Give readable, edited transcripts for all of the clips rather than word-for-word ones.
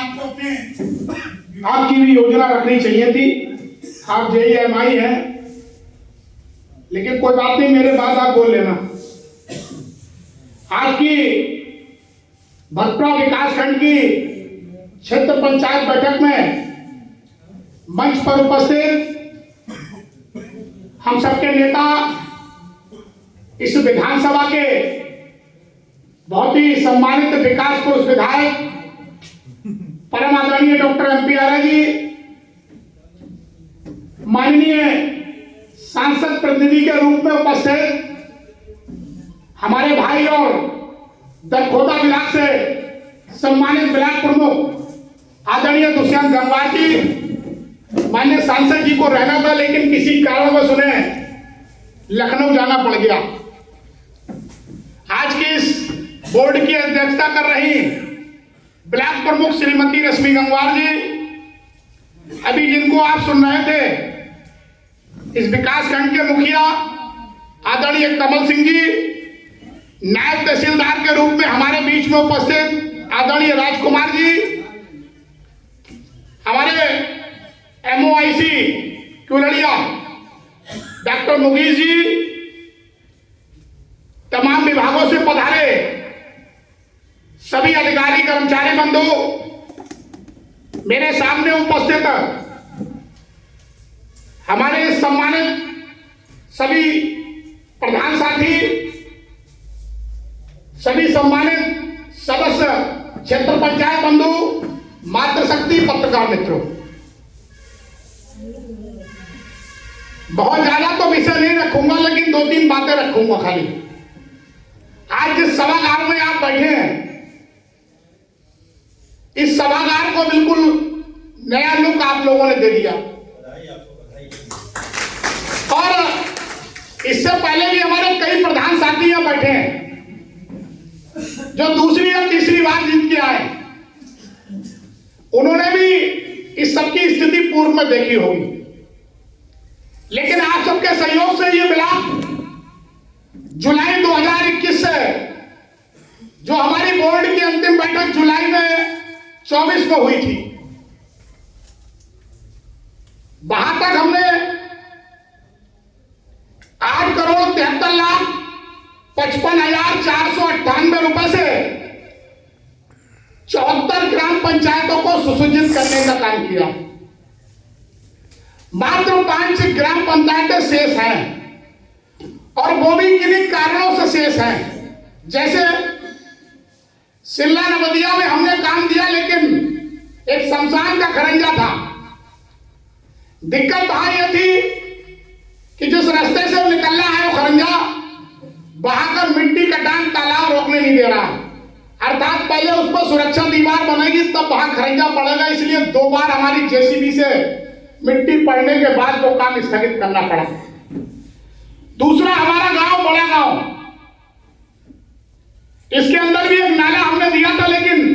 आपको अपने आपकी भी योजना रखनी चाहिए थी। आप JEMI हैं, लेकिन कोई बात नहीं, मेरे बाद आप बोल लेना। आज की भटपुरा विकासखंड की क्षेत्र पंचायत बैठक में मंच पर उपस्थित हम सबके नेता, इस विधानसभा के बहुत ही सम्मानित विकास पुरुष विधायक परम आदरणीय डॉक्टर MP आर्य जी, माननीय सांसद प्रतिनिधि के रूप में उपस्थित हमारे भाई और दरखोदा ब्लॉक से सम्मानित ब्लॉक प्रमुख आदरणीय दुष्यंत गंगवार जी, माननीय सांसद जी को रहना था लेकिन किसी कारणवश उन्हें लखनऊ जाना पड़ गया। आज की इस बोर्ड की अध्यक्षता कर रही ब्लॉक प्रमुख श्रीमती रश्मि गंगवार जी, अभी जिनको आप सुन रहे थे, इस विकास खंड के मुखिया आदरणीय कमल सिंह जी, नायब तहसीलदार के रूप में हमारे बीच में उपस्थित आदरणीय राजकुमार जी, हमारे MOIC कुलड़िया डॉक्टर मुगीस जी, तमाम विभागों से पधारे सभी अधिकारी कर्मचारी बंधु, मेरे सामने उपस्थित हमारे सम्मानित सभी प्रधान साथी, सभी सम्मानित सदस्य, क्षेत्र पंचायत बंधु, मातृशक्ति पत्रकार मित्रों, बहुत ज्यादा तो विषय नहीं रखूंगा लेकिन 2-3 बातें रखूंगा खाली। आज जिस सभागार में आप बैठे हैं, इस सभागार को बिल्कुल नया लुक आप लोगों ने दे दिया। और इससे पहले भी हमारे कई प्रधान साथी यहां बैठे हैं जो दूसरी या तीसरी बार जीत के आए, उन्होंने भी इस सबकी स्थिति पूर्व में देखी होगी। लेकिन आप सबके सहयोग से ये ब्लॉक जुलाई 2021 से, जो हमारी बोर्ड की अंतिम बैठक जुलाई में 24 में हुई थी, वहां तक हमने 8,73,55,498 रुपए से 74 ग्राम पंचायतों को सुसज्जित करने का काम किया। मात्र 5 ग्राम पंचायतें शेष हैं, और वो भी किन्हीं कारणों से शेष हैं। जैसे सिल्ला नवदिया में हमने काम दिया, लेकिन एक शमशान का खरंजा था। दिक्कत वहां यह थी कि जिस रास्ते से निकलना है वो खरंजा बहाकर मिट्टी का डांग तालाब रोकने नहीं दे रहा, अर्थात पहले उस पर सुरक्षा दीवार बनेगी तब वहां खरंजा पड़ेगा। इसलिए 2 बार हमारी JCB से मिट्टी पड़ने के बाद वो काम स्थगित करना पड़ा। दूसरा, हमारा गांव बड़ा गांव, इसके अंदर भी एक नाला हमने दिया था, लेकिन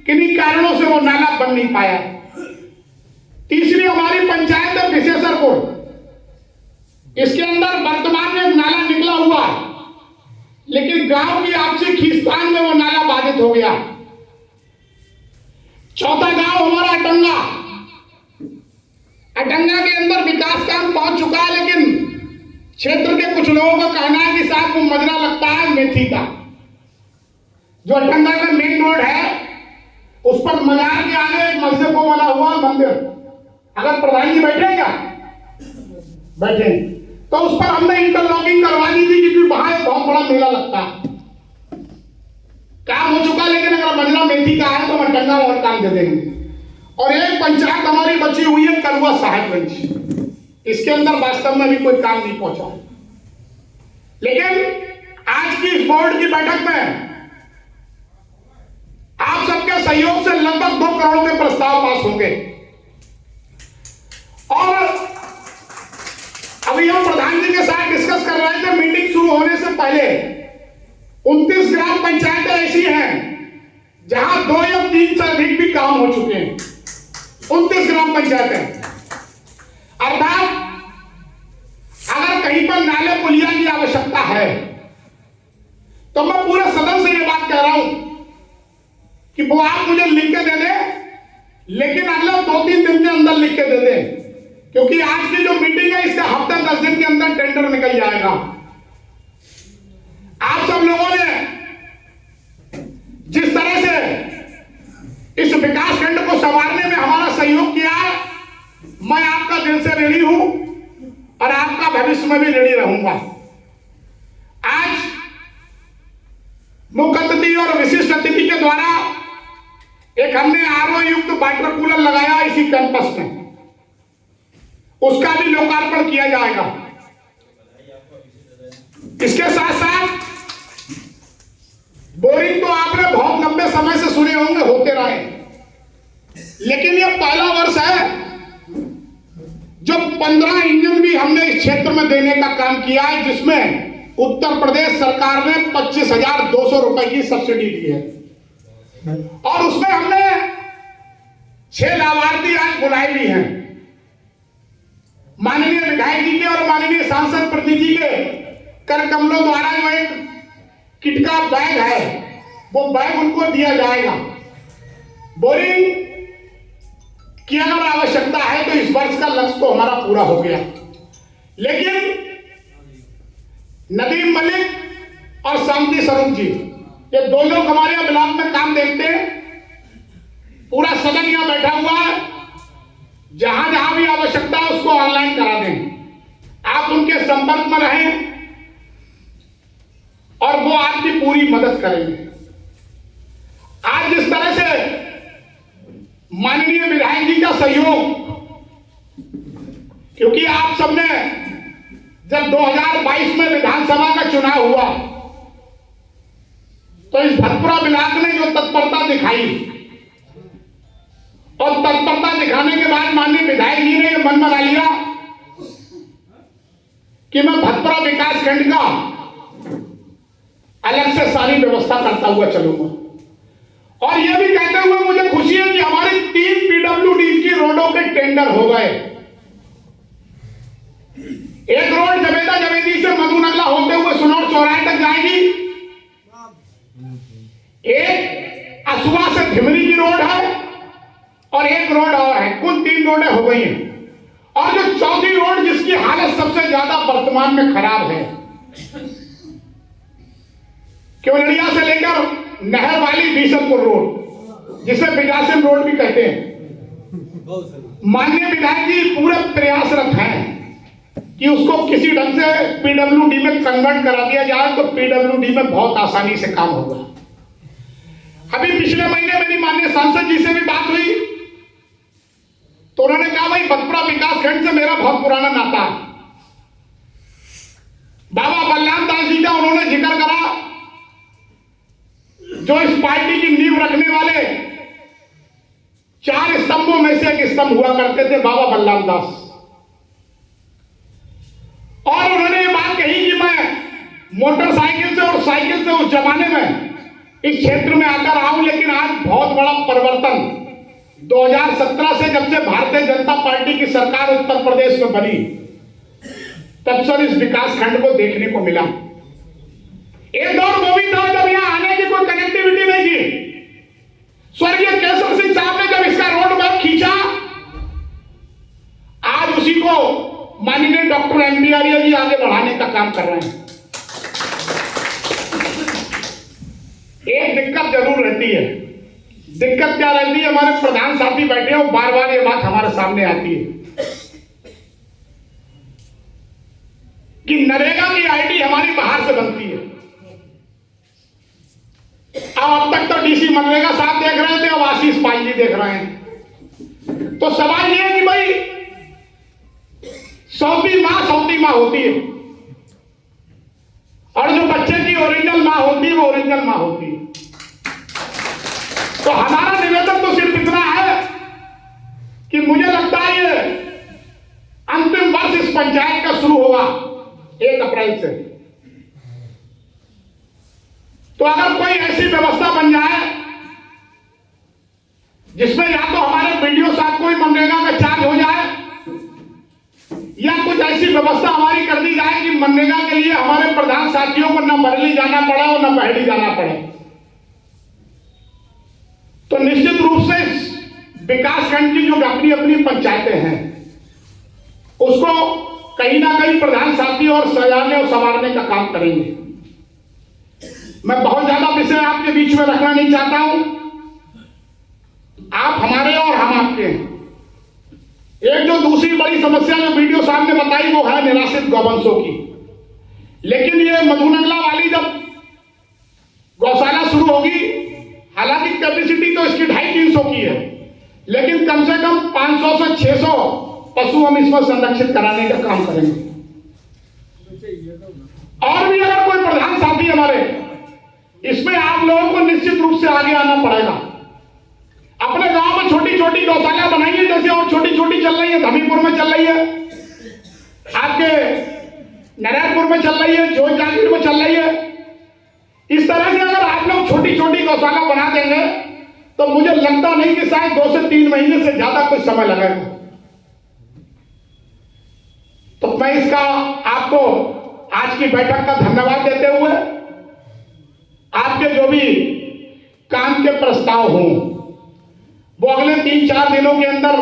किन्हीं कारणों से वो नाला बन नहीं पाया। तीसरी, हमारी पंचायत है विशेषरपुर, इसके अंदर वर्तमान में एक नाला निकला हुआ, लेकिन गांव की आपसी खींचतान में वो नाला बाधित हो गया। चौथा गांव हमारा अटंगा, अटंगा के अंदर विकास काम पहुंच चुका है, लेकिन क्षेत्र के कुछ लोगों का कहना है कि साहब वो मजरा लगता है मेथी का। जो अटंगा का मेन रोड है, उस पर मजार के आगे एक मस्जिद को बना हुआ मंदिर, अगर प्रधान जी बैठेगा बैठे तो उस पर हमने इंटरलॉकिंग करवा दी थी, क्योंकि वहां एक बहुत बड़ा मेला लगता है। काम हो चुका, लेकिन अगर मजरा मेथी का है तो हम अटंगा और काम दे देंगे। और एक पंचायत हमारी बची हुई है करुआ साहेबगंज, इसके अंदर वास्तव में भी कोई काम नहीं पहुंचा। लेकिन आज की इस बोर्ड की बैठक में आप सबके सहयोग से लगभग 2 करोड़ के प्रस्ताव पास होंगे। और अभी हम प्रधान जी के साथ डिस्कस कर रहे थे, मीटिंग शुरू होने से पहले 29 ग्राम पंचायतें ऐसी हैं जहां 2 या 3 से अधिक भी काम हो चुके हैं। 29 ग्राम पंचायतें, अर्थात अगर कहीं पर नाले पुलिया की आवश्यकता है तो मैं पूरे सदन से ये बात कह रहा हूं कि वो आप मुझे लिख के दे दे लेकिन अगले 2-3 दिन के अंदर लिख के दे दें, क्योंकि आज की जो मीटिंग है इससे हफ्ते 10 दिन के अंदर टेंडर निकल जाएगा। आप सब लोगों ने जिस तरह से इस विकास खंड को संवारने में हमारा सहयोग किया है, मैं आपका दिल से ऋणी हूं और आपका भविष्य में भी ऋणी रहूंगा। आज मुख्य अतिथि और विशिष्ट अतिथि के द्वारा एक हमने आरओ युक्त वाटर कूलर लगाया इसी कैंपस में, उसका भी लोकार्पण किया जाएगा। इसके साथ साथ बोरिंग तो आपने बहुत लंबे समय से सुने होंगे, होते रहे, लेकिन यह पहला वर्ष है जो 15 इंजन भी हमने इस क्षेत्र में देने का काम किया है, जिसमें उत्तर प्रदेश सरकार ने 25,200 रुपए की सब्सिडी दी है। और उसमें हमने 6 लाभार्थी आज बुलाए भी हैं। माननीय विधायक जी के और माननीय सांसद प्रति जी के कर कमलों द्वारा जो एक किट का बैग है, वो बैग उनको दिया जाएगा। बोरिंग की अगर आवश्यकता है तो इस वर्ष का लक्ष्य तो हमारा पूरा हो गया, लेकिन नदीम मलिक और शांति स्वरूप जी, ये दो लोग हमारे यहाँ ब्लॉक में काम देखते हैं। पूरा सदन यहाँ बैठा हुआ है, जहां जहां भी आवश्यकता है उसको ऑनलाइन करा दें। आप उनके संपर्क में रहें और वो आपकी पूरी मदद करेंगे। आज जिस तरह से माननीय विधायक जी का सहयोग, क्योंकि आप सबने जब 2022 में विधानसभा का चुनाव हुआ तो इस भतपुरा ब्लॉक ने जो तत्परता दिखाई, और तत्परता दिखाने के बाद माननीय विधायक जी ने यह मन बना लिया कि मैं भतपुरा विकास खंड का अलग से सारी व्यवस्था करता हुआ चलूंगा। और यह भी कहते हुए मुझे खुशी है कि हमारी 3 पीडब्ल्यूडी की रोडों के टेंडर हो गए। एक रोड जबेदा जवेदी से मधुनगला होते हुए सुनौर चौराहे तक जाएगी, एक असुआ से धिमरी की रोड है, और एक रोड और है। कुल 3 रोडें हो गई हैं। और जो चौथी रोड जिसकी हालत सबसे ज्यादा वर्तमान में खराब है, केवड़िया से लेकर नहर वाली बीसलपुर रोड, जिसे बिजासन रोड भी कहते हैं, माननीय विधायक जी पूरे प्रयासरत हैं कि उसको किसी ढंग से पीडब्ल्यूडी में कन्वर्ट करा दिया जाए, तो पीडब्ल्यूडी में बहुत आसानी से काम होगा। अभी पिछले महीने मेरी माननीय सांसद जी से भी बात हुई, तो उन्होंने कहा भाई भतपुरा विकास खंड से मेरा बहुत पुराना नाता है। बाबा बलराम दास जी का उन्होंने जिक्र करा, जो इस पार्टी की नींव रखने वाले 4 स्तंभों में से एक स्तंभ हुआ करते थे, बाबा बलराम दास। और उन्होंने ये बात कही कि मैं मोटरसाइकिल से और साइकिल से उस जमाने में इस क्षेत्र में आकर आऊं, लेकिन आज बहुत बड़ा परिवर्तन 2017 से जब से भारतीय जनता पार्टी की सरकार उत्तर प्रदेश में बनी, तब से इस विकास खंड को देखने को मिला। एक दौर वो भी था जब यहाँ आने की कोई कनेक्टिविटी नहीं थी। स्वर्गीय केशव सिंह साहब ने जब इसका रोड मैप खींचा, आज उसी को माननीय डॉक्टर एमबी आर्य जी आगे बढ़ाने का काम कर रहे हैं। एक दिक्कत जरूर रहती है। दिक्कत क्या रहती है? हमारे प्रधान साथी बैठे हैं, बार बार ये बात हमारे सामने आती है कि नरेगा की आईडी हमारी बाहर से बनती है। अब तक तो डीसी मनरेगा साहब देख रहे थे, अब आशीष पाल जी देख रहे हैं। तो सवाल यह है कि भाई सौती माँ होती है, और जो बच्चे की ओरिजिनल माँ होती है वो ओरिजिनल माँ होती है। तो हमारा निवेदन तो सिर्फ इतना है कि मुझे लगता है ये अंतिम वर्ष इस पंचायत का शुरू होगा 1 अप्रैल से। तो अगर कोई ऐसी व्यवस्था बन जाए जिसमें या तो हमारे वीडियो साहब को ही मनरेगा का चार्ज हो जाए, या कुछ ऐसी व्यवस्था हमारी कर दी जाए कि मनरेगा के लिए हमारे प्रधान साथियों को न बरली जाना पड़े और न बहड़ी जाना पड़े, तो निश्चित रूप से इस विकासखंड की जो अपनी अपनी पंचायतें हैं उसको कहीं ना कहीं प्रधान साथी और सजाने और संवारने का काम करेंगे। मैं बहुत ज्यादा विषय आपके बीच में रखना नहीं चाहता हूं। आप हमारे और हम आपके हैं। एक जो दूसरी बड़ी समस्या जो वीडियो साहब ने बताई वो है निराश्रित गौवंशों की। लेकिन ये मधुनगला वाली जब गौशाला शुरू होगी, हालांकि कैपेसिटी तो इसकी 250-300 की है, लेकिन कम से कम 500 से 600 पशु हम इसमें संरक्षित कराने का काम करेंगे। और भी अगर कोई प्रधान साथी हमारे इसमें, आप लोगों को निश्चित रूप से आगे आना पड़ेगा। अपने गांव में छोटी छोटी गौशाला बनाइए, जैसे और छोटी छोटी चल रही है, धमीपुर में चल रही है, आपके नारायणपुर में चल रही है, जोई जागीर में चल रही है। इस तरह से अगर आप लोग छोटी छोटी गौशाला बना देंगे तो मुझे लगता नहीं कि शायद 2 से 3 महीने से ज्यादा कोई समय लगेगा। तो मैं इसका आपको आज की बैठक का धन्यवाद देते हुए आपके जो भी काम के प्रस्ताव हों वो अगले 3-4 दिनों के अंदर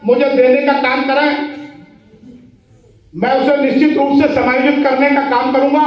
मुझे देने का काम करें। मैं उसे निश्चित रूप से समायोजित करने का काम करूंगा।